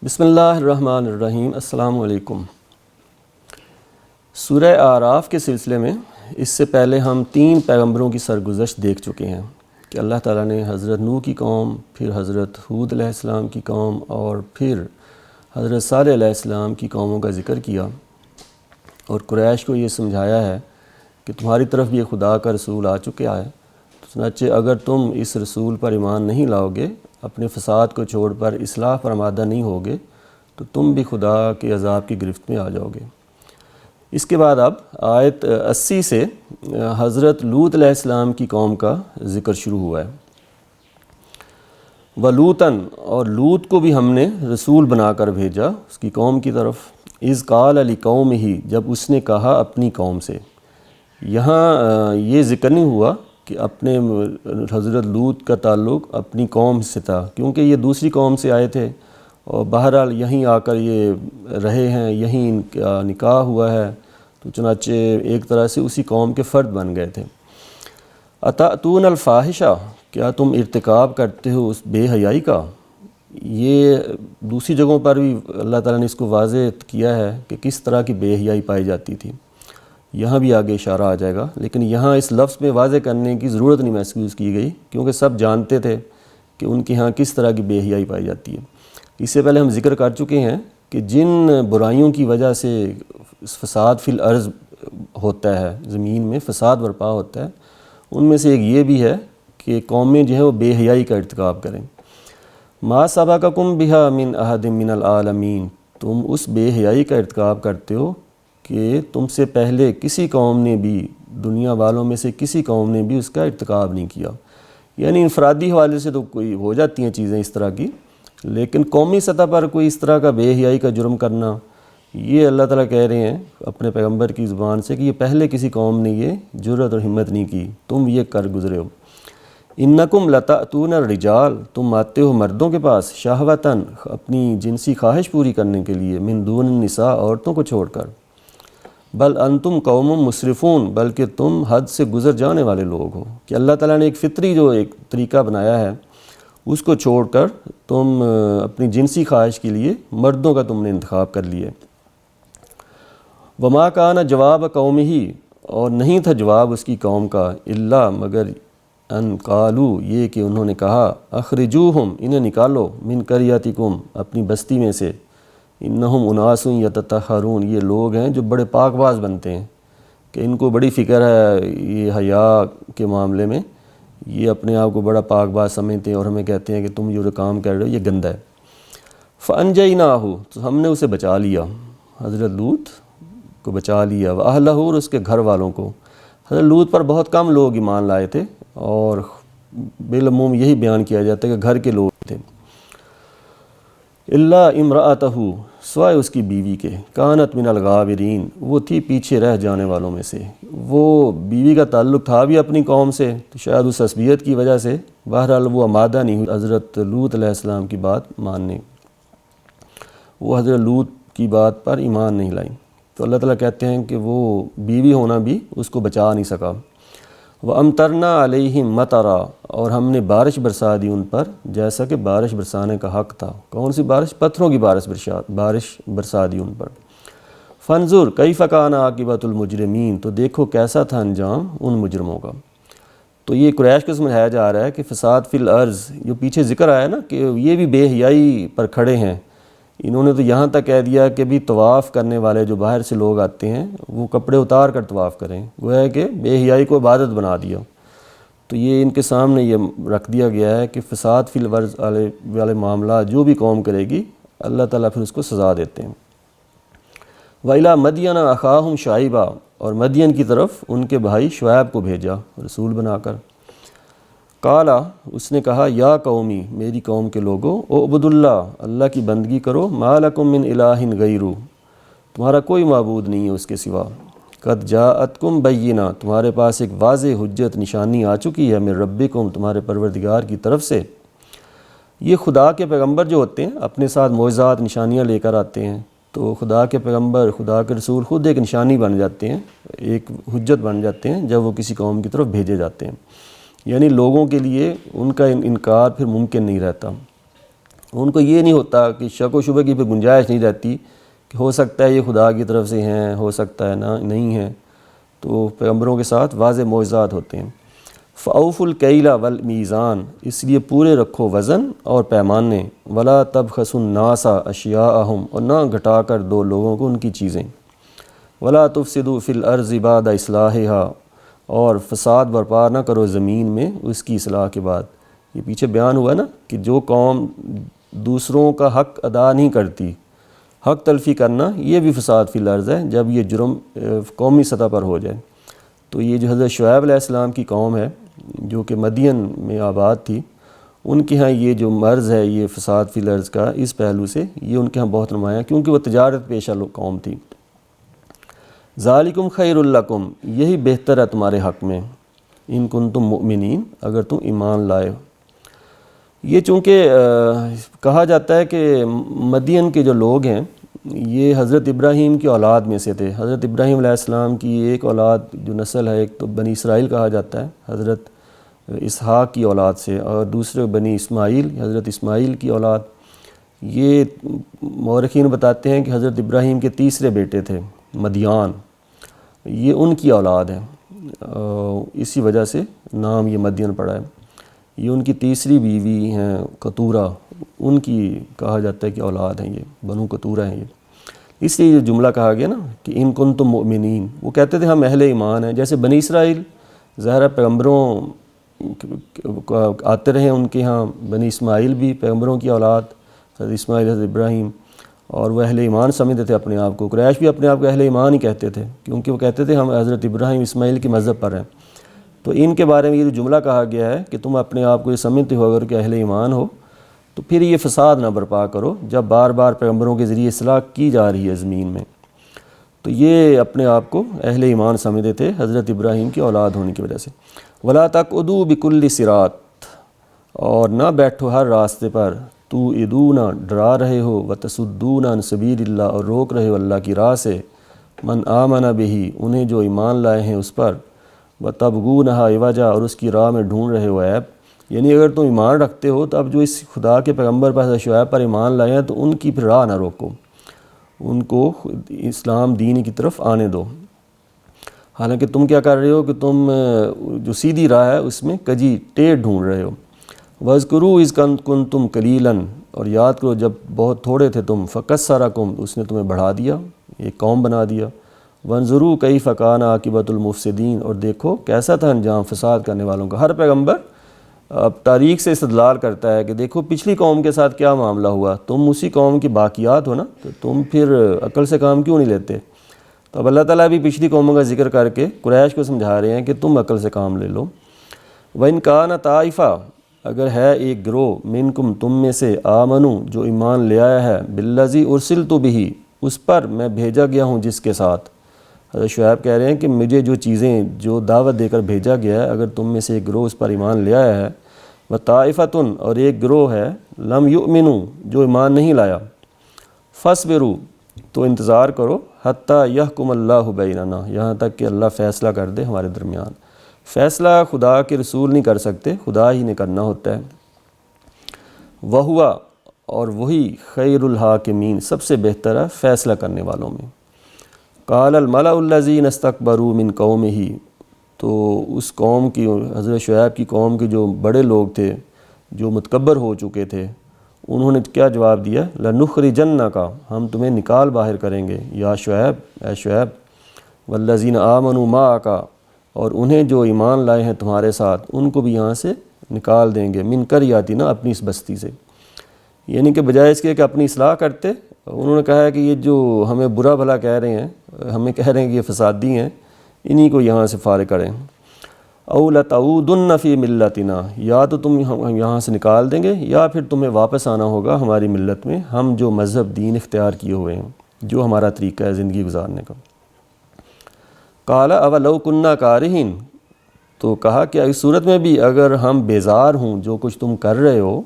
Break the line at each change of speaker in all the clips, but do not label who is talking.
بسم اللہ الرحمن الرحیم۔ السلام علیکم۔ سورہ اعراف کے سلسلے میں اس سے پہلے ہم 3 پیغمبروں کی سرگزشت دیکھ چکے ہیں کہ اللہ تعالیٰ نے حضرت نوح کی قوم، پھر حضرت ہود علیہ السلام کی قوم اور پھر حضرت صالح علیہ السلام کی قوموں کا ذکر کیا اور قریش کو یہ سمجھایا ہے کہ تمہاری طرف بھی خدا کا رسول آ چکا ہے، چنانچہ اگر تم اس رسول پر ایمان نہیں لاؤ گے، اپنے فساد کو چھوڑ پر اصلاح پر آمادہ نہیں ہوگے، تو تم بھی خدا کے عذاب کی گرفت میں آ جاؤ گے۔ اس کے بعد اب آیت 80 سے حضرت لوط علیہ السلام کی قوم کا ذکر شروع ہوا ہے۔ وَلُوطًا، اور لوط کو بھی ہم نے رسول بنا کر بھیجا اس کی قوم کی طرف، اذ قال لقومہ، جب اس نے کہا اپنی قوم سے۔ یہاں یہ ذکر نہیں ہوا کہ اپنے حضرت لوط کا تعلق اپنی قوم سے تھا، کیونکہ یہ دوسری قوم سے آئے تھے اور بہرحال یہیں آ کر یہ رہے ہیں، یہیں ان کا نکاح ہوا ہے، تو چنانچہ ایک طرح سے اسی قوم کے فرد بن گئے تھے۔ اتأتون الفاحشہ، کیا تم ارتکاب کرتے ہو اس بے حیائی کا؟ یہ دوسری جگہوں پر بھی اللہ تعالیٰ نے اس کو واضح کیا ہے کہ کس طرح کی بے حیائی پائی جاتی تھی، یہاں بھی آگے اشارہ آ جائے گا، لیکن یہاں اس لفظ میں واضح کرنے کی ضرورت نہیں محسوس کی گئی، کیونکہ سب جانتے تھے کہ ان کے ہاں کس طرح کی بے حیائی پائی جاتی ہے۔ اس سے پہلے ہم ذکر کر چکے ہیں کہ جن برائیوں کی وجہ سے فساد فی الارض ہوتا ہے، زمین میں فساد برپا ہوتا ہے، ان میں سے ایک یہ بھی ہے کہ قومیں جو ہیں وہ بے حیائی کا ارتکاب کریں۔ ما سبقکم بہا من احد من العالمین، تم اس بے حیائی کا ارتکاب کرتے ہو کہ تم سے پہلے کسی قوم نے بھی، دنیا والوں میں سے کسی قوم نے بھی اس کا ارتکاب نہیں کیا۔ یعنی انفرادی حوالے سے تو کوئی ہو جاتی ہیں چیزیں اس طرح کی، لیکن قومی سطح پر کوئی اس طرح کا بے حیائی کا جرم کرنا، یہ اللہ تعالیٰ کہہ رہے ہیں اپنے پیغمبر کی زبان سے کہ یہ پہلے کسی قوم نے یہ جرأت اور ہمت نہیں کی، تم یہ کر گزرے ہو۔ انکم لتأتون الرجال، تم آتے ہو مردوں کے پاس، شہوتاً، اپنی جنسی خواہش پوری کرنے کے لیے، من دون النساء، عورتوں کو چھوڑ کر، بل انتم قوم مسرفون، بلکہ تم حد سے گزر جانے والے لوگ ہو، کہ اللہ تعالیٰ نے ایک فطری جو ایک طریقہ بنایا ہے اس کو چھوڑ کر تم اپنی جنسی خواہش کے لیے مردوں کا تم نے انتخاب کر لیا۔ وما کان جواب قومہ، اور نہیں تھا جواب اس کی قوم کا، الا، مگر ان قالو، یہ کہ انہوں نے کہا، اخرجوہم، انہیں نکالو، من قریتکم، اپنی بستی میں سے، انہم اناس یتطہرون، یہ لوگ ہیں جو بڑے پاک باز بنتے ہیں، کہ ان کو بڑی فکر ہے یہ حیا کے معاملے میں، یہ اپنے آپ کو بڑا پاک باز سمجھتے ہیں اور ہمیں کہتے ہیں کہ تم جو کام کر رہے ہو یہ گندہ ہے۔ فانجیناہ، تو ہم نے اسے بچا لیا، حضرت لوط کو بچا لیا، واہلہ، اور اس کے گھر والوں کو۔ حضرت لوط پر بہت کم لوگ ایمان لائے تھے اور بالعموم یہی بیان کیا جاتا ہے کہ گھر کے لوگ تھے۔ الا امرأتہ، سوائے اس کی بیوی کے، کانت من الغابرین، وہ تھی پیچھے رہ جانے والوں میں سے۔ وہ بیوی کا تعلق تھا بھی اپنی قوم سے، تو شاید اس عصبیت کی وجہ سے بہرحال وہ آمادہ نہیں ہوئی حضرت لوط علیہ السلام کی بات ماننے، وہ حضرت لوط کی بات پر ایمان نہیں لائیں، تو اللہ تعالیٰ کہتے ہیں کہ وہ بیوی ہونا بھی اس کو بچا نہیں سکا۔ وَأَمْطَرْنَا عَلَيْهِمْ مَطَرًا، اور ہم نے بارش برسا دی ان پر جیسا کہ بارش برسانے کا حق تھا۔ کون سی بارش؟ پتھروں کی بارش برسا دی ان پر۔ فَانظُرْ كَيْفَ كَانَ عَاقِبَةُ الْمُجْرِمِينَ، تو دیکھو کیسا تھا انجام ان مجرموں کا۔ تو یہ قریش کو سمجھایا جا رہا ہے کہ فساد فی الارض، جو پیچھے ذکر آیا نا کہ یہ بھی بے حیائی پر کھڑے ہیں، انہوں نے تو یہاں تک کہہ دیا کہ بھی طواف کرنے والے جو باہر سے لوگ آتے ہیں وہ کپڑے اتار کر طواف کریں، وہ ہے کہ بے حیائی کو عبادت بنا دیا۔ تو یہ ان کے سامنے یہ رکھ دیا گیا ہے کہ فساد فی الارض والے معاملات جو بھی قوم کرے گی اللہ تعالیٰ پھر اس کو سزا دیتے ہیں۔ وَإِلَىٰ مَدْيَنَ أَخَاهُمْ شُعَيْبًا، اور مدین کی طرف ان کے بھائی شعیب کو بھیجا رسول بنا کر۔ قالا، اس نے کہا، یا قومی، میری قوم کے لوگو، اعبدوا اللہ، اللہ کی بندگی کرو، ما لکم من الہ غیرہ، تمہارا کوئی معبود نہیں ہے اس کے سوا۔ قد جاءتکم بینہ، تمہارے پاس ایک واضح حجت نشانی آ چکی ہے، من ربکم، تمہارے پروردگار کی طرف سے۔ یہ خدا کے پیغمبر جو ہوتے ہیں اپنے ساتھ معجزات نشانیاں لے کر آتے ہیں، تو خدا کے پیغمبر، خدا کے رسول خود ایک نشانی بن جاتے ہیں، ایک حجت بن جاتے ہیں جب وہ کسی قوم کی طرف بھیجے جاتے ہیں، یعنی لوگوں کے لیے ان کا انکار پھر ممکن نہیں رہتا۔ ان کو یہ نہیں ہوتا کہ شک و شبہ کی پھر گنجائش نہیں رہتی کہ ہو سکتا ہے یہ خدا کی طرف سے ہیں، ہو سکتا ہے نہ نہیں ہیں، تو پیغمبروں کے ساتھ واضح معجزات ہوتے ہیں۔ فَأَوْفُوا الْكَيْلَ وَالْمِيزَانَ، اس لیے پورے رکھو وزن اور پیمانے، وَلَا تَبْخَسُوا النَّاسَ أَشْيَاءَهُمْ، اور نہ گھٹا کر دو لوگوں کو ان کی چیزیں، وَلَا تُفْسِدُوا فِي الْأَرْضِ بَعْدَ إِصْلَاحِهَا، اور فساد برپا نہ کرو زمین میں اس کی اصلاح کے بعد۔ یہ پیچھے بیان ہوا نا کہ جو قوم دوسروں کا حق ادا نہیں کرتی، حق تلفی کرنا یہ بھی فساد فی الارض ہے جب یہ جرم قومی سطح پر ہو جائے۔ تو یہ جو حضرت شعیب علیہ السلام کی قوم ہے جو کہ مدین میں آباد تھی، ان کے ہاں یہ جو مرض ہے یہ فساد فی الارض کا اس پہلو سے یہ ان کے ہاں بہت نمایاں، کیونکہ وہ تجارت پیشہ قوم تھی۔ ذالکم خیر لکم، یہی بہتر ہے تمہارے حق میں، ان کنتم مؤمنین، اگر تم ایمان لائے ہو۔ یہ چونکہ کہا جاتا ہے کہ مدین کے جو لوگ ہیں یہ حضرت ابراہیم کی اولاد میں سے تھے۔ حضرت ابراہیم علیہ السلام کی ایک اولاد جو نسل ہے، ایک تو بنی اسرائیل کہا جاتا ہے حضرت اسحاق کی اولاد سے، اور دوسرے بنی اسماعیل حضرت اسماعیل کی اولاد۔ یہ مورخین بتاتے ہیں کہ حضرت ابراہیم کے تیسرے بیٹے تھے مدیان، یہ ان کی اولاد ہے، اسی وجہ سے نام یہ مدین پڑا ہے۔ یہ ان کی تیسری بیوی ہیں قطورہ، ان کی کہا جاتا ہے کہ اولاد ہیں، یہ بنو قطورہ ہیں یہ، اس لیے یہ جملہ کہا گیا نا کہ ان کنتم مؤمنین۔ وہ کہتے تھے ہم اہل ایمان ہیں، جیسے بنی اسرائیل ظاہر پیغمبروں آتے رہے ان کے ہاں، بنی اسماعیل بھی پیغمبروں کی اولاد، حضرت اسماعیل حضرت ابراہیم، اور وہ اہل ایمان سمجھتے تھے اپنے آپ کو۔ قریش بھی اپنے آپ کو اہل ایمان ہی کہتے تھے، کیونکہ وہ کہتے تھے ہم حضرت ابراہیم اسماعیل کے مذہب پر ہیں۔ تو ان کے بارے میں یہ جو جملہ کہا گیا ہے کہ تم اپنے آپ کو یہ سمجھتے ہو اگر کہ اہل ایمان ہو، تو پھر یہ فساد نہ برپا کرو جب بار بار پیغمبروں کے ذریعے اصلاح کی جا رہی ہے زمین میں۔ تو یہ اپنے آپ کو اہل ایمان سمجھتے تھے حضرت ابراہیم کی اولاد ہونے کی وجہ سے۔ وَلَا تَقْعُدُوا بِكُلِّ صِرَاط، اور نہ بیٹھو ہر راستے پر، تُوعِدُونَ ڈرا رہے ہو، وَتَصُدُّونَ عَنْ سَبِيلِ اللَّهِ، اور روک رہے ہو اللہ کی راہ سے، مَنْ آمَنَ بِهِ، انہیں جو ایمان لائے ہیں اس پر، وَتَبْغُونَهَا عِوَجًا، اور اس کی راہ میں ڈھونڈ رہے ہو عیب۔ یعنی اگر تم ایمان رکھتے ہو تو اب جو اس خدا کے پیغمبر پر حضرت شعیب پر ایمان لائے ہیں تو ان کی پھر راہ نہ روکو، ان کو اسلام دین کی طرف آنے دو۔ حالانکہ تم کیا کر رہے ہو کہ تم جو سیدھی راہ ہے اس میں کجی ٹیڑھ ڈھونڈ رہے ہو۔ وَاذْكُرُوا إِذْ كُنْتُمْ قَلِيلًا، اور یاد کرو جب بہت تھوڑے تھے تم، فَكَسَّرَكُمْ، اس نے تمہیں بڑھا دیا، ایک قوم بنا دیا۔ وَانظُرُوا كَيْفَ كَانَ عَاقِبَةُ الْمُفْسِدِينَ، اور دیکھو کیسا تھا انجام فساد کرنے والوں کا۔ ہر پیغمبر اب تاریخ سے استدلال کرتا ہے کہ دیکھو پچھلی قوم کے ساتھ کیا معاملہ ہوا، تم اسی قوم کی باقیات ہو نا، تو تم پھر عقل سے کام کیوں نہیں لیتے؟ تو اب اللہ تعالیٰ بھی پچھلی قوموں کا ذکر کر کے قریش کو سمجھا رہے ہیں کہ تم عقل سے کام لے لو۔ وَإِنْ كَانَ طَائِفَةٌ، اگر ہے ایک گروہ، مِنْكُمْ تم میں سے، آمنوا جو ایمان لے آیا ہے، بِالَّذِي أُرْسِلْتُ بِهِ، اس پر میں بھیجا گیا ہوں جس کے ساتھ۔ حضرت شعیب کہہ رہے ہیں کہ مجھے جو چیزیں جو دعوت دے کر بھیجا گیا ہے، اگر تم میں سے ایک گروہ اس پر ایمان لے آیا ہے، وَطَائِفَةٌ، اور ایک گروہ ہے، لَمْ يُؤْمِنُوا جو ایمان نہیں لایا، فَاصْبِرُوا تو انتظار کرو، حَتَّى يَحْكُمَ اللَّهُ بَيْنَنَا، یہاں تک کہ اللہ فیصلہ کر دے ہمارے درمیان۔ فیصلہ خدا کے رسول نہیں کر سکتے، خدا ہی نے کرنا ہوتا ہے۔ وَهُوَ، اور وہی، خیر الحاکمین، سب سے بہتر ہے فیصلہ کرنے والوں میں۔ قال الملأ الذین استکبروا من قومہ، تو اس قوم کی، حضرت شعیب کی قوم کے جو بڑے لوگ تھے جو متکبر ہو چکے تھے، انہوں نے کیا جواب دیا؟ لَنُخْرِجَنَّکَ، ہم تمہیں نکال باہر کریں گے، یا شعیب، اے شعیب، وَالَّذِينَ آمَنُوا مَعَكَ، اور انہیں جو ایمان لائے ہیں تمہارے ساتھ ان کو بھی یہاں سے نکال دیں گے، من قریتنا، اپنی اس بستی سے۔ یعنی کہ بجائے اس کے کہ اپنی اصلاح کرتے، انہوں نے کہا ہے کہ یہ جو ہمیں برا بھلا کہہ رہے ہیں، ہمیں کہہ رہے ہیں کہ یہ فسادی ہیں، انہی کو یہاں سے فارغ کریں۔ او لَتَعُودُنَّ فِي مِلَّتِنَا، یا تو تم یہاں سے نکال دیں گے، یا پھر تمہیں واپس آنا ہوگا ہماری ملت میں، ہم جو مذہب دین اختیار کیے ہوئے ہیں، جو ہمارا طریقہ ہے زندگی گزارنے کا۔ قَالَ أَوَلَوْ كُنَّا كَارِهِينَ، تو کہا کہ اس صورت میں بھی اگر ہم بیزار ہوں جو کچھ تم کر رہے ہو،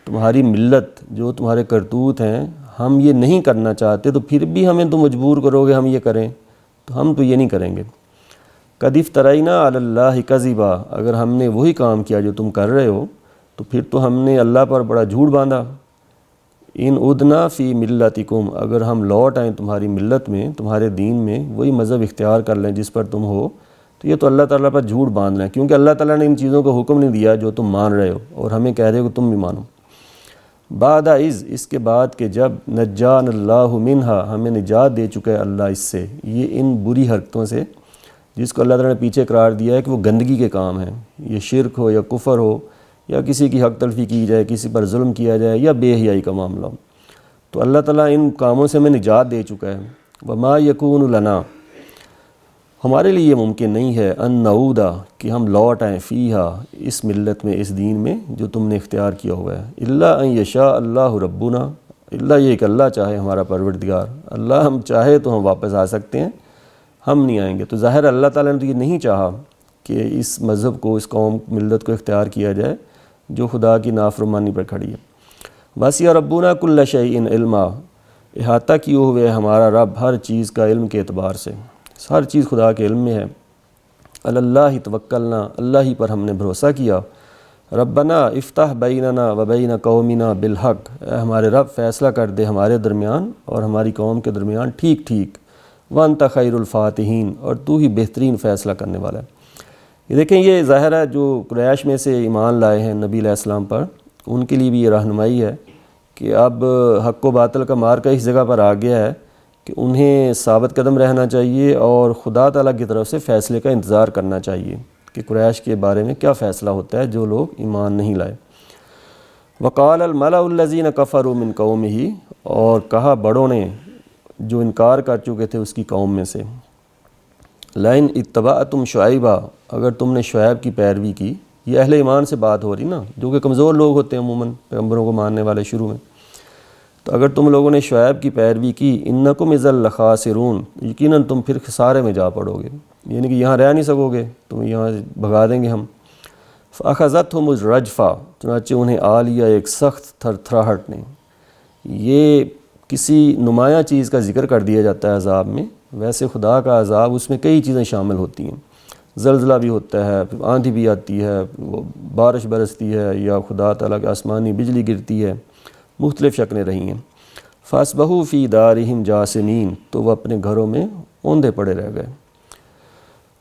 تمہاری ملت جو تمہارے کرتوت ہیں، ہم یہ نہیں کرنا چاہتے، تو پھر بھی ہمیں تو مجبور کرو گے ہم یہ کریں، تو ہم تو یہ نہیں کریں گے۔ قَدْ افْتَرَيْنَا عَلَى اللَّهِ كَذِبًا، اگر ہم نے وہی کام کیا جو تم کر رہے ہو، تو پھر تو ہم نے اللہ پر بڑا جھوٹ باندھا۔ ان ادنا فی ملتکم، اگر ہم لوٹ آئیں تمہاری ملت میں، تمہارے دین میں، وہی مذہب اختیار کر لیں جس پر تم ہو، تو یہ تو اللہ تعالیٰ پر جھوٹ باندھ لیں، کیونکہ اللہ تعالیٰ نے ان چیزوں کو حکم نہیں دیا جو تم مان رہے ہو اور ہمیں کہہ رہے ہو کہ تم بھی مانو۔ بعد از، اس کے بعد کہ جب نجان اللہ منہا، ہمیں نجات دے چکا ہے اللہ اس سے، یہ ان بری حرکتوں سے جس کو اللہ تعالیٰ نے پیچھے قرار دیا ہے کہ وہ گندگی کے کام ہیں، یہ شرک ہو یا کفر ہو یا کسی کی حق تلفی کی جائے، کسی پر ظلم کیا جائے یا بے حیائی کا معاملہ ہو، تو اللہ تعالیٰ ان کاموں سے ہمیں نجات دے چکا ہے۔ وما یکون لنا، ہمارے لیے یہ ممکن نہیں ہے، ان نعودا، کہ ہم لوٹ آئیں فیہا، اس ملت میں، اس دین میں جو تم نے اختیار کیا ہوا ہے، الا ان یشاء اللہ ربنا، اللہ یہ کہ اللہ چاہے ہمارا پروردگار، اللہ ہم چاہے تو ہم واپس آ سکتے ہیں، ہم نہیں آئیں گے۔ تو ظاہر اللہ تعالیٰ نے تو یہ نہیں چاہا کہ اس مذہب کو، اس قوم ملت کو اختیار کیا جائے جو خدا کی نافرمانی پر کھڑی ہے۔ وسع ربنا کل شیء علما، احاطہ کیے ہوئے ہمارا رب ہر چیز کا علم کے اعتبار سے، ہر چیز خدا کے علم میں ہے۔ اللہ توکلنا، اللہ ہی پر ہم نے بھروسہ کیا۔ ربنا افتح بیننا و بین قومنا بالحق، اے ہمارے رب فیصلہ کر دے ہمارے درمیان اور ہماری قوم کے درمیان ٹھیک ٹھیک، وانت خیر الفاتحین، اور تو ہی بہترین فیصلہ کرنے والا ہے۔ یہ دیکھیں، یہ ظاہر ہے جو قریش میں سے ایمان لائے ہیں نبی علیہ السلام پر، ان کے لیے بھی یہ رہنمائی ہے کہ اب حق و باطل کا مارکا اس جگہ پر آ گیا ہے کہ انہیں ثابت قدم رہنا چاہیے اور خدا تعالیٰ کی طرف سے فیصلے کا انتظار کرنا چاہیے کہ قریش کے بارے میں کیا فیصلہ ہوتا ہے جو لوگ ایمان نہیں لائے۔ وقال الملأ الذین کفروا من قومہ، اور کہا بڑوں نے جو انکار کر چکے تھے اس کی قوم میں سے، لئن اتبعتم شعیبا، اگر تم نے شعیب کی پیروی کی، یہ اہل ایمان سے بات ہو رہی نا، جو کہ کمزور لوگ ہوتے ہیں عموماً پیغمبروں کو ماننے والے شروع میں، تو اگر تم لوگوں نے شعیب کی پیروی کی، انکم اذا لخاسرون، یقیناً تم پھر خسارے میں جا پڑو گے، یعنی کہ یہاں رہ نہیں سکو گے، تم یہاں بھگا دیں گے ہم۔ فاخذتہم الرجفہ، چنانچہ انہیں آ لیا ایک سخت تھر تھراہٹ نے۔ یہ کسی نمایاں چیز کا ذکر کر دیا جاتا ہے عذاب میں، ویسے خدا کا عذاب اس میں کئی چیزیں شامل ہوتی ہیں، زلزلہ بھی ہوتا ہے، آندھی بھی آتی ہے، بارش برستی ہے، یا خدا تعالیٰ کی آسمانی بجلی گرتی ہے، مختلف شکلیں رہی ہیں۔ فاصبحوا فی دارہم جاثمین، تو وہ اپنے گھروں میں اوندھے پڑے رہ گئے۔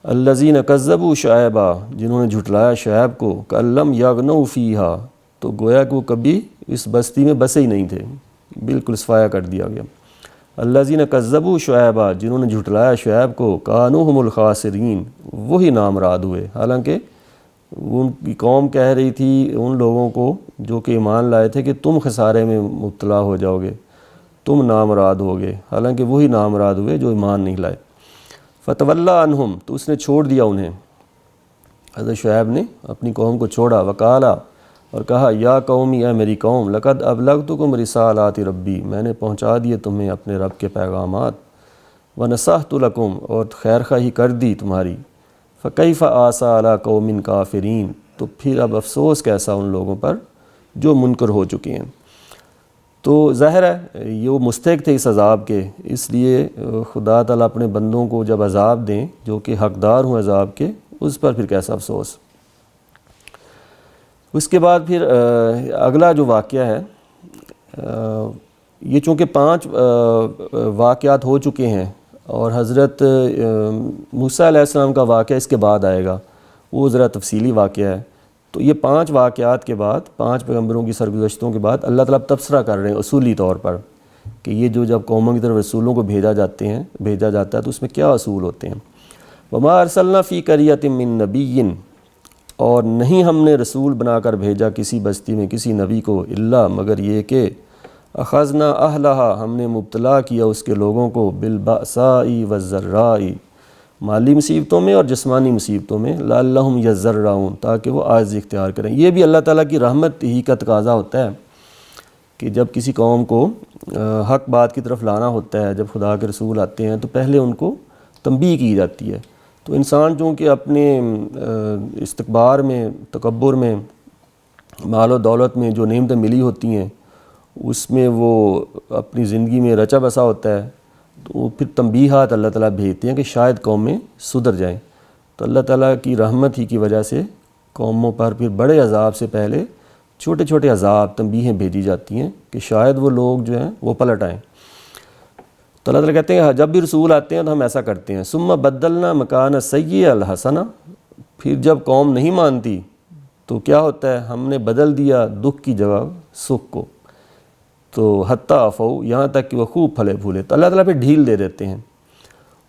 الذین کذبوا شعیبا، جنہوں نے جھٹلایا شعیب کو، کأن لم یغنوا فیہا، تو گویا کہ وہ کبھی اس بستی میں بسے ہی نہیں تھے، بالکل صفایا کر دیا گیا۔ الذین کذبوا شعیبا، جنہوں نے جھٹلایا شعیب کو، کانوا هم الخاسرین، وہی نامراد ہوئے، حالانکہ ان کی قوم کہہ رہی تھی ان لوگوں کو جو کہ ایمان لائے تھے کہ تم خسارے میں مبتلا ہو جاؤ گے، تم نامراد ہوگے، حالانکہ وہی نامراد ہوئے جو ایمان نہیں لائے۔ فتولی عنہم، تو اس نے چھوڑ دیا انہیں، حضرت شعیب نے اپنی قوم کو چھوڑا۔ وقالا، اور کہا، یا قومی، اے میری قوم، لقد ابلغتکم رسالات ربی، میں نے پہنچا دیے تمہیں اپنے رب کے پیغامات، ونصحت لکم، اور خیر خواہی کر دی تمہاری، فکیف آسیٰ علی قوم کافرین، تو پھر اب افسوس کیسا ان لوگوں پر جو منکر ہو چکے ہیں۔ تو ظاہر ہے یہ وہ مستحق تھے اس عذاب کے، اس لیے خدا تعالیٰ اپنے بندوں کو جب عذاب دیں جو کہ حقدار ہوں عذاب کے، اس پر پھر کیسا افسوس۔ اس کے بعد پھر اگلا جو واقعہ ہے، یہ چونکہ 5 واقعات ہو چکے ہیں اور حضرت موسیٰ علیہ السلام کا واقعہ اس کے بعد آئے گا، وہ ذرا تفصیلی واقعہ ہے۔ تو یہ 5 واقعات کے بعد، 5 پیغمبروں کی سرگزشتوں کے بعد اللہ تعالیٰ تبصرہ کر رہے ہیں اصولی طور پر کہ یہ جو جب قوموں کی طرف رسولوں کو بھیجا جاتا ہے تو اس میں کیا اصول ہوتے ہیں۔ وما ارسلنا فی قریۃ من نبی، اور نہیں ہم نے رسول بنا کر بھیجا کسی بستی میں کسی نبی کو، الا مگر یہ کہ اخذنا اہلہا، ہم نے مبتلا کیا اس کے لوگوں کو، بالبأساء والضراء، مالی مصیبتوں میں اور جسمانی مصیبتوں میں، لعلہم یضرعون، تاکہ وہ عاجزی اختیار کریں۔ یہ بھی اللہ تعالیٰ کی رحمت ہی کا تقاضا ہوتا ہے کہ جب کسی قوم کو حق بات کی طرف لانا ہوتا ہے، جب خدا کے رسول آتے ہیں تو پہلے ان کو تنبیہ کی جاتی ہے۔ تو انسان چونکہ اپنے استکبار میں، تکبر میں، مال و دولت میں جو نعمتیں ملی ہوتی ہیں اس میں وہ اپنی زندگی میں رچا بسا ہوتا ہے، تو پھر تنبیہات اللہ تعالیٰ بھیجتے ہیں کہ شاید قومیں سدھر جائیں۔ تو اللہ تعالیٰ کی رحمت ہی کی وجہ سے قوموں پر پھر بڑے عذاب سے پہلے چھوٹے چھوٹے عذاب تنبیہیں بھیجی جاتی ہیں کہ شاید وہ لوگ جو ہیں وہ پلٹ آئیں۔ تو اللہ تعالیٰ کہتے ہیں جب بھی رسول آتے ہیں تو ہم ایسا کرتے ہیں، ثم بدلنا مکان السیئ الحسنہ، پھر جب قوم نہیں مانتی تو کیا ہوتا ہے، ہم نے بدل دیا دکھ کی جگہ سکھ کو، تو حتیٰ عفو، یہاں تک کہ وہ خوب پھلے پھولے، تو اللہ تعالیٰ پھر ڈھیل دے دیتے ہیں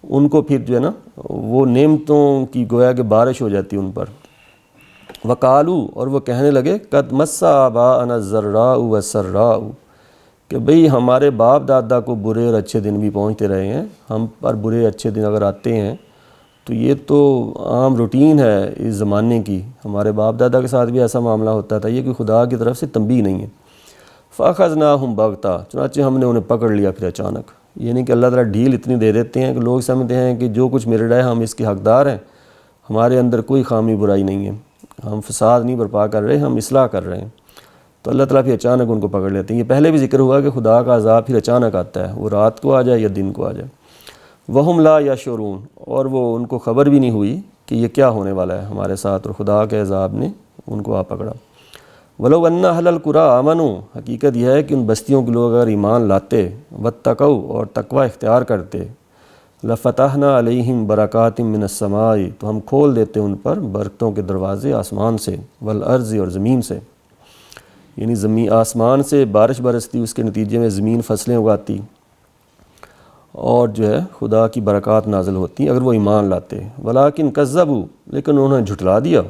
ان کو، پھر جو ہے نا وہ نعمتوں کی گویا کہ بارش ہو جاتی ان پر۔ وقالو، اور وہ کہنے لگے قد مس آباءنا الضراء والسراء، کہ بھئی ہمارے باپ دادا کو برے اور اچھے دن بھی پہنچتے رہے ہیں، ہم پر برے اچھے دن اگر آتے ہیں تو یہ تو عام روٹین ہے اس زمانے کی، ہمارے باپ دادا کے ساتھ بھی ایسا معاملہ ہوتا تھا، یہ کوئی خدا کی طرف سے تنبیہ نہیں ہے۔ فَأَخَذْنَاهُمْ بَغْتَةً، چنانچہ ہم نے انہیں پکڑ لیا پھر اچانک، یعنی کہ اللہ تعالیٰ ڈھیل اتنی دے دیتے ہیں کہ لوگ سمجھتے ہیں کہ جو کچھ مل رہا ہے ہم اس کے حقدار ہیں، ہمارے اندر کوئی خامی برائی نہیں ہے، ہم فساد نہیں برپا کر رہے، ہم اصلاح کر رہے ہیں، تو اللہ تعالیٰ پھر اچانک ان کو پکڑ لیتے ہیں۔ یہ پہلے بھی ذکر ہوا کہ خدا کا عذاب پھر اچانک آتا ہے، وہ رات کو آ جائے یا دن کو آ جائے۔ وَهُمْ لَا يَشْعُرُونَ، اور وہ ان کو خبر بھی نہیں ہوئی کہ یہ کیا ہونے والا ہے ہمارے ساتھ، اور خدا کے عذاب نے ان کو آ پکڑا۔ وَلَوْ أَنَّ أَهْلَ الْقُرَىٰ آمَنُوا، حقیقت یہ ہے کہ ان بستیوں کے لوگ اگر ایمان لاتے، وَاتَّقَوْا، اور تقوی اختیار کرتے، لَفَتَحْنَا عَلَيْهِمْ بَرَكَاتٍ مِّنَ السَّمَاءِ، تو ہم کھول دیتے ان پر برکتوں کے دروازے آسمان سے، وَالْأَرْضِ، اور زمین سے، یعنی آسمان سے بارش برستی، اس کے نتیجے میں زمین فصلیں اگاتی، اور جو ہے خدا کی برکات نازل ہوتی اگر وہ ایمان لاتے۔ وَلَٰكِن كَذَّبُوا، لیکن انہوں نے جھٹلا دیا،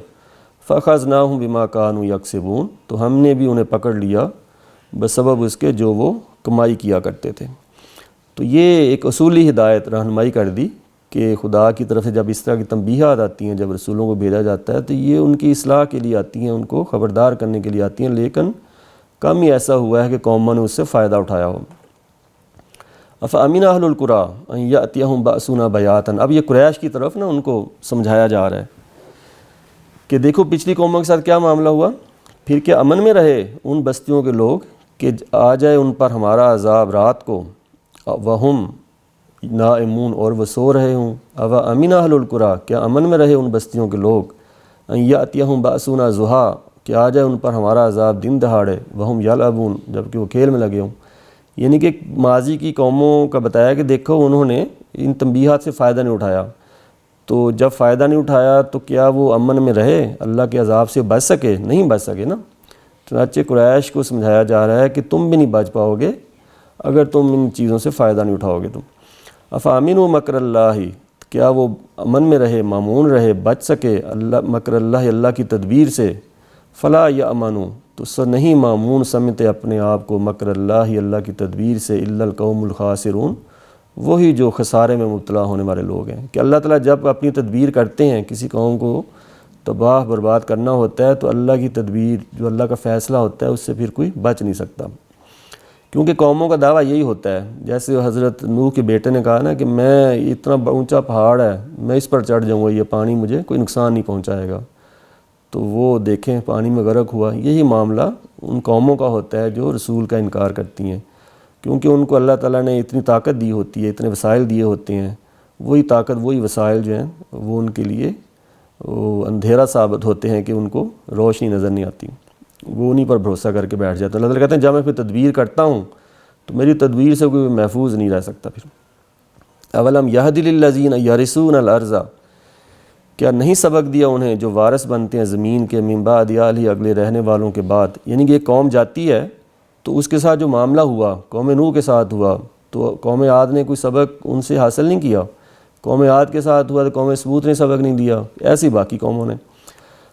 فَأَخَذْنَاهُمْ بِمَا كَانُوا يَكْسِبُونَ، تو ہم نے بھی انہیں پکڑ لیا بسبب اس کے جو وہ کمائی کیا کرتے تھے۔ تو یہ ایک اصولی ہدایت رہنمائی کر دی کہ خدا کی طرف سے جب اس طرح کی تنبیہات آتی ہیں، جب رسولوں کو بھیجا جاتا ہے تو یہ ان کی اصلاح کے لیے آتی ہیں، ان کو خبردار کرنے کے لیے آتی ہیں، لیکن کم ہی ایسا ہوا ہے کہ قوموں نے اس سے فائدہ اٹھایا ہو۔ افامن اہل القریٰ ان یأتیہم بأسنا بیاتا، اب یہ قریش کی طرف نا ان کو سمجھایا جا رہا ہے کہ دیکھو پچھلی قوموں کے ساتھ کیا معاملہ ہوا، پھر کیا امن میں رہے ان بستیوں کے لوگ کہ آ جائے ان پر ہمارا عذاب رات کو، وہم نائمون، اور وہ سو رہے ہوں۔ اوامن اہل القریٰ، کیا امن میں رہے ان بستیوں کے لوگ، ان یأتیہم بأسنا ضحیٰ، کہ آ جائے ان پر ہمارا عذاب دن دہاڑے، وہم یلعبون، جبکہ وہ کھیل میں لگے ہوں۔ یعنی کہ ماضی کی قوموں کا بتایا کہ دیکھو انہوں نے ان تنبیہات سے فائدہ نہیں اٹھایا، تو جب فائدہ نہیں اٹھایا تو کیا وہ امن میں رہے، اللہ کے عذاب سے بچ سکے؟ نہیں بچ سکے نا۔ چنانچہ قریش کو سمجھایا جا رہا ہے کہ تم بھی نہیں بچ پاؤ گے اگر تم ان چیزوں سے فائدہ نہیں اٹھاؤ گے۔ تم افامنوا مکر اللہ، کیا وہ امن میں رہے، مامون رہے، بچ سکے اللہ مکر اللہ، اللہ کی تدبیر سے؟ فلا یامنوا، تو نہیں مامون سمجھتے اپنے آپ کو مکر اللہ، اللہ کی تدبیر سے، الا القوم الخاسرون، وہی جو خسارے میں مبتلا ہونے والے لوگ ہیں۔ کہ اللہ تعالیٰ جب اپنی تدبیر کرتے ہیں کسی قوم کو تباہ برباد کرنا ہوتا ہے تو اللہ کی تدبیر، جو اللہ کا فیصلہ ہوتا ہے، اس سے پھر کوئی بچ نہیں سکتا، کیونکہ قوموں کا دعویٰ یہی ہوتا ہے۔ جیسے حضرت نوح کے بیٹے نے کہا نا کہ میں اتنا اونچا پہاڑ ہے، میں اس پر چڑھ جاؤں گا، یہ پانی مجھے کوئی نقصان نہیں پہنچائے گا، تو وہ دیکھیں پانی میں غرق ہوا۔ یہی معاملہ ان قوموں کا ہوتا ہے جو رسول کا انکار کرتی ہیں، کیونکہ ان کو اللہ تعالیٰ نے اتنی طاقت دی ہوتی ہے، اتنے وسائل دیے ہوتے ہیں، وہی طاقت وہی وسائل جو ہیں وہ ان کے لیے وہ اندھیرا ثابت ہوتے ہیں کہ ان کو روشنی نظر نہیں آتی، وہ انہی پر بھروسہ کر کے بیٹھ جاتے ہیں۔ اللہ تعالیٰ کہتے ہیں جب میں پھر تدبیر کرتا ہوں تو میری تدبیر سے کوئی محفوظ نہیں رہ سکتا۔ پھر اولم یہد للذین یرثون الارض، کیا نہیں سبق دیا انہیں جو وارث بنتے ہیں زمین کے، من بعد اہلہ، اگلے رہنے والوں کے بعد۔ یعنی کہ ایک قوم جاتی ہے تو اس کے ساتھ جو معاملہ ہوا قوم نوح کے ساتھ ہوا تو قوم عاد نے کوئی سبق ان سے حاصل نہیں کیا، قوم عاد کے ساتھ ہوا تو قوم ثمود نے سبق نہیں دیا، ایسی باقی قوموں نے۔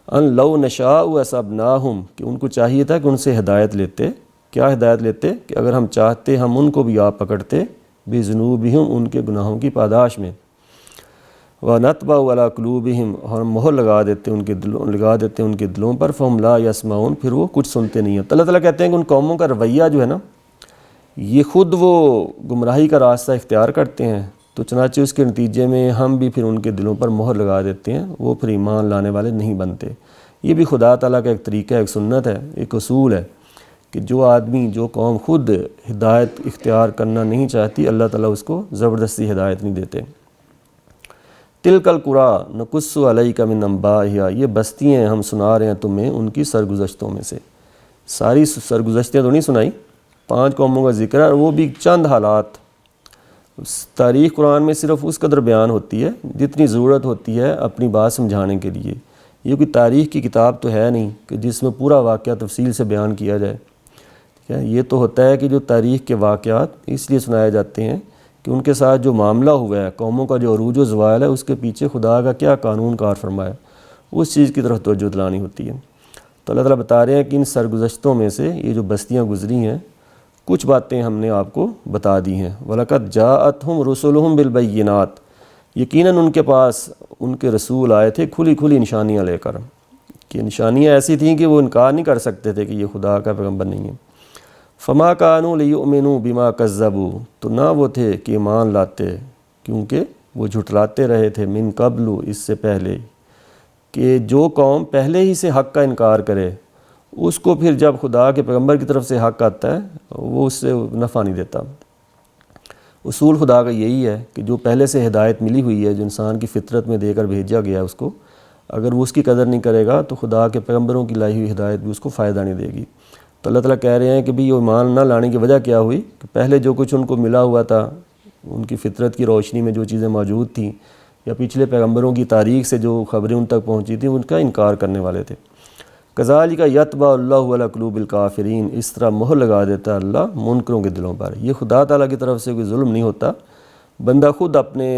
ان لو نشاء اصبناہم، کہ ان کو چاہیے تھا کہ ان سے ہدایت لیتے۔ کیا ہدایت لیتے؟ کہ اگر ہم چاہتے ہم ان کو بھی آپ پکڑتے، بذنوبہم، ان کے گناہوں کی پاداش میں، وَنَطْبَعُ عَلَىٰ قُلُوبِهِمْ، اور ہم مہر لگا دیتے ان کے دلوں پر، فَهُمْ لَا يَسْمَعُونَ، پھر وہ کچھ سنتے نہیں ہیں۔ تو اللہ تعالیٰ کہتے ہیں کہ ان قوموں کا رویہ جو ہے نا، یہ خود وہ گمراہی کا راستہ اختیار کرتے ہیں، تو چنانچہ اس کے نتیجے میں ہم بھی پھر ان کے دلوں پر مہر لگا دیتے ہیں، وہ پھر ایمان لانے والے نہیں بنتے۔ یہ بھی خدا تعالیٰ کا ایک طریقہ، ایک سنت ہے، ایک اصول ہے کہ جو آدمی، جو قوم خود ہدایت اختیار کرنا نہیں چاہتی، اللہ تعالیٰ اس کو زبردستی ہدایت نہیں دیتے۔ تلک القریٰ نقص علیک من انبائہا، یہ بستیاں ہم سنا رہے ہیں تمہیں ان کی سرگزشتوں میں سے۔ ساری سرگزشتیں تو نہیں سنائی، 5 قوموں کا ذکر ہے، اور وہ بھی چند حالات۔ تاریخ قرآن میں صرف اس قدر بیان ہوتی ہے جتنی ضرورت ہوتی ہے اپنی بات سمجھانے کے لیے۔ یہ کوئی تاریخ کی کتاب تو ہے نہیں کہ جس میں پورا واقعہ تفصیل سے بیان کیا جائے، ٹھیک ہے۔ یہ تو ہوتا ہے کہ جو تاریخ کے واقعات اس لیے سنائے جاتے ہیں کہ ان کے ساتھ جو معاملہ ہوا ہے، قوموں کا جو عروج و زوال ہے، اس کے پیچھے خدا کا کیا قانون کار فرمایا، اس چیز کی طرف توجہ دلانی ہوتی ہے۔ تو اللہ تعالیٰ بتا رہے ہیں کہ ان سرگزشتوں میں سے یہ جو بستیاں گزری ہیں، کچھ باتیں ہم نے آپ کو بتا دی ہیں۔ وَلَقَدْ جَاءَتْهُمْ رُسُلُهُمْ بِالْبَيِّنَاتِ، یقیناً ان کے پاس ان کے رسول آئے تھے کھلی کھلی نشانیاں لے کر، کہ نشانیاں ایسی تھیں کہ وہ انکار نہیں کر سکتے تھے کہ یہ خدا کا پیغمبر نہیں ہے۔ فَمَا كَانُوا لِيُؤْمِنُوا بِمَا كَذَّبُوا، تو نہ وہ تھے کہ ایمان لاتے، کیونکہ وہ جھٹلاتے رہے تھے، من قبل، اس سے پہلے، کہ جو قوم پہلے ہی سے حق کا انکار کرے اس کو پھر جب خدا کے پیغمبر کی طرف سے حق آتا ہے وہ اس سے نفع نہیں دیتا۔ اصول خدا کا یہی ہے کہ جو پہلے سے ہدایت ملی ہوئی ہے، جو انسان کی فطرت میں دے کر بھیجا گیا ہے اس کو، اگر وہ اس کی قدر نہیں کرے گا تو خدا کے پیغمبروں کی لائی ہوئی ہدایت بھی اس کو فائدہ نہیں دے گی۔ تو اللہ تعالیٰ کہہ رہے ہیں کہ بھی یہ ایمان نہ لانے کی وجہ کیا ہوئی کہ پہلے جو کچھ ان کو ملا ہوا تھا، ان کی فطرت کی روشنی میں جو چیزیں موجود تھیں، یا پچھلے پیغمبروں کی تاریخ سے جو خبریں ان تک پہنچی تھیں، ان کا انکار کرنے والے تھے۔ کذالک یطبع اللہ علی قلوب الکافرین، اس طرح مہر لگا دیتا ہے اللہ منکروں کے دلوں پر۔ یہ خدا تعالیٰ کی طرف سے کوئی ظلم نہیں ہوتا، بندہ خود اپنے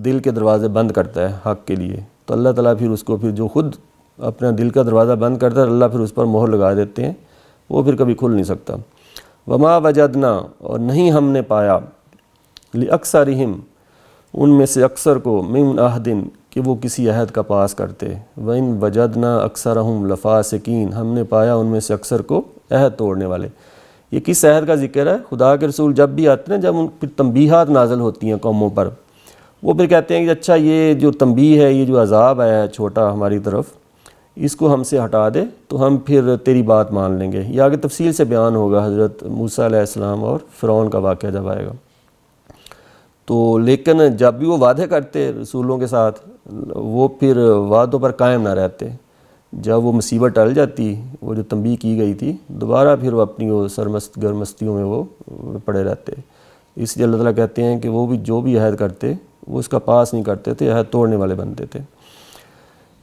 دل کے دروازے بند کرتا ہے حق کے لیے، تو اللہ تعالیٰ پھر اس کو پھر جو خود اپنا دل کا دروازہ بند کرتا ہے، اللہ پھر اس پر مہر لگا دیتے ہیں، وہ پھر کبھی کھل نہیں سکتا۔ وما وجدنا، اور نہیں ہم نے پایا، لأکثرہم، ان میں سے اکثر کو، من عہد، کہ وہ کسی عہد کا پاس کرتے، وَإِن وَجَدْنَا أَكْثَرَهُمْ لَفَاسِقِينَ، ہم نے پایا ان میں سے اکثر کو عہد توڑنے والے۔ یہ کس عہد کا ذکر ہے؟ خدا کے رسول جب بھی آتے ہیں، جب ان پر تنبیہات نازل ہوتی ہیں قوموں پر، وہ پھر کہتے ہیں کہ اچھا یہ جو تنبیہ ہے، یہ جو عذاب آیا ہے چھوٹا ہماری طرف، اس کو ہم سے ہٹا دے تو ہم پھر تیری بات مان لیں گے۔ یہ آگے تفصیل سے بیان ہوگا حضرت موسیٰ علیہ السلام اور فرعون کا واقعہ جب آئے گا۔ تو لیکن جب بھی وہ وعدے کرتے رسولوں کے ساتھ، وہ پھر وعدوں پر قائم نہ رہتے۔ جب وہ مصیبت ٹل جاتی، وہ جو تنبیہ کی گئی تھی، دوبارہ پھر وہ اپنی وہ سرمست گرمستیوں میں وہ پڑے رہتے۔ اس لیے اللہ تعالیٰ کہتے ہیں کہ وہ بھی جو بھی عہد کرتے وہ اس کا پاس نہیں کرتے تھے، عہد توڑنے والے بنتے تھے۔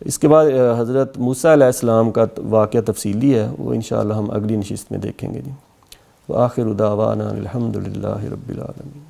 اس کے بعد حضرت موسیٰ علیہ السلام کا واقعہ تفصیلی ہے، وہ انشاءاللہ ہم اگلی نشست میں دیکھیں گے جی۔ وآخر دعوانا الحمد للہ رب العالمین۔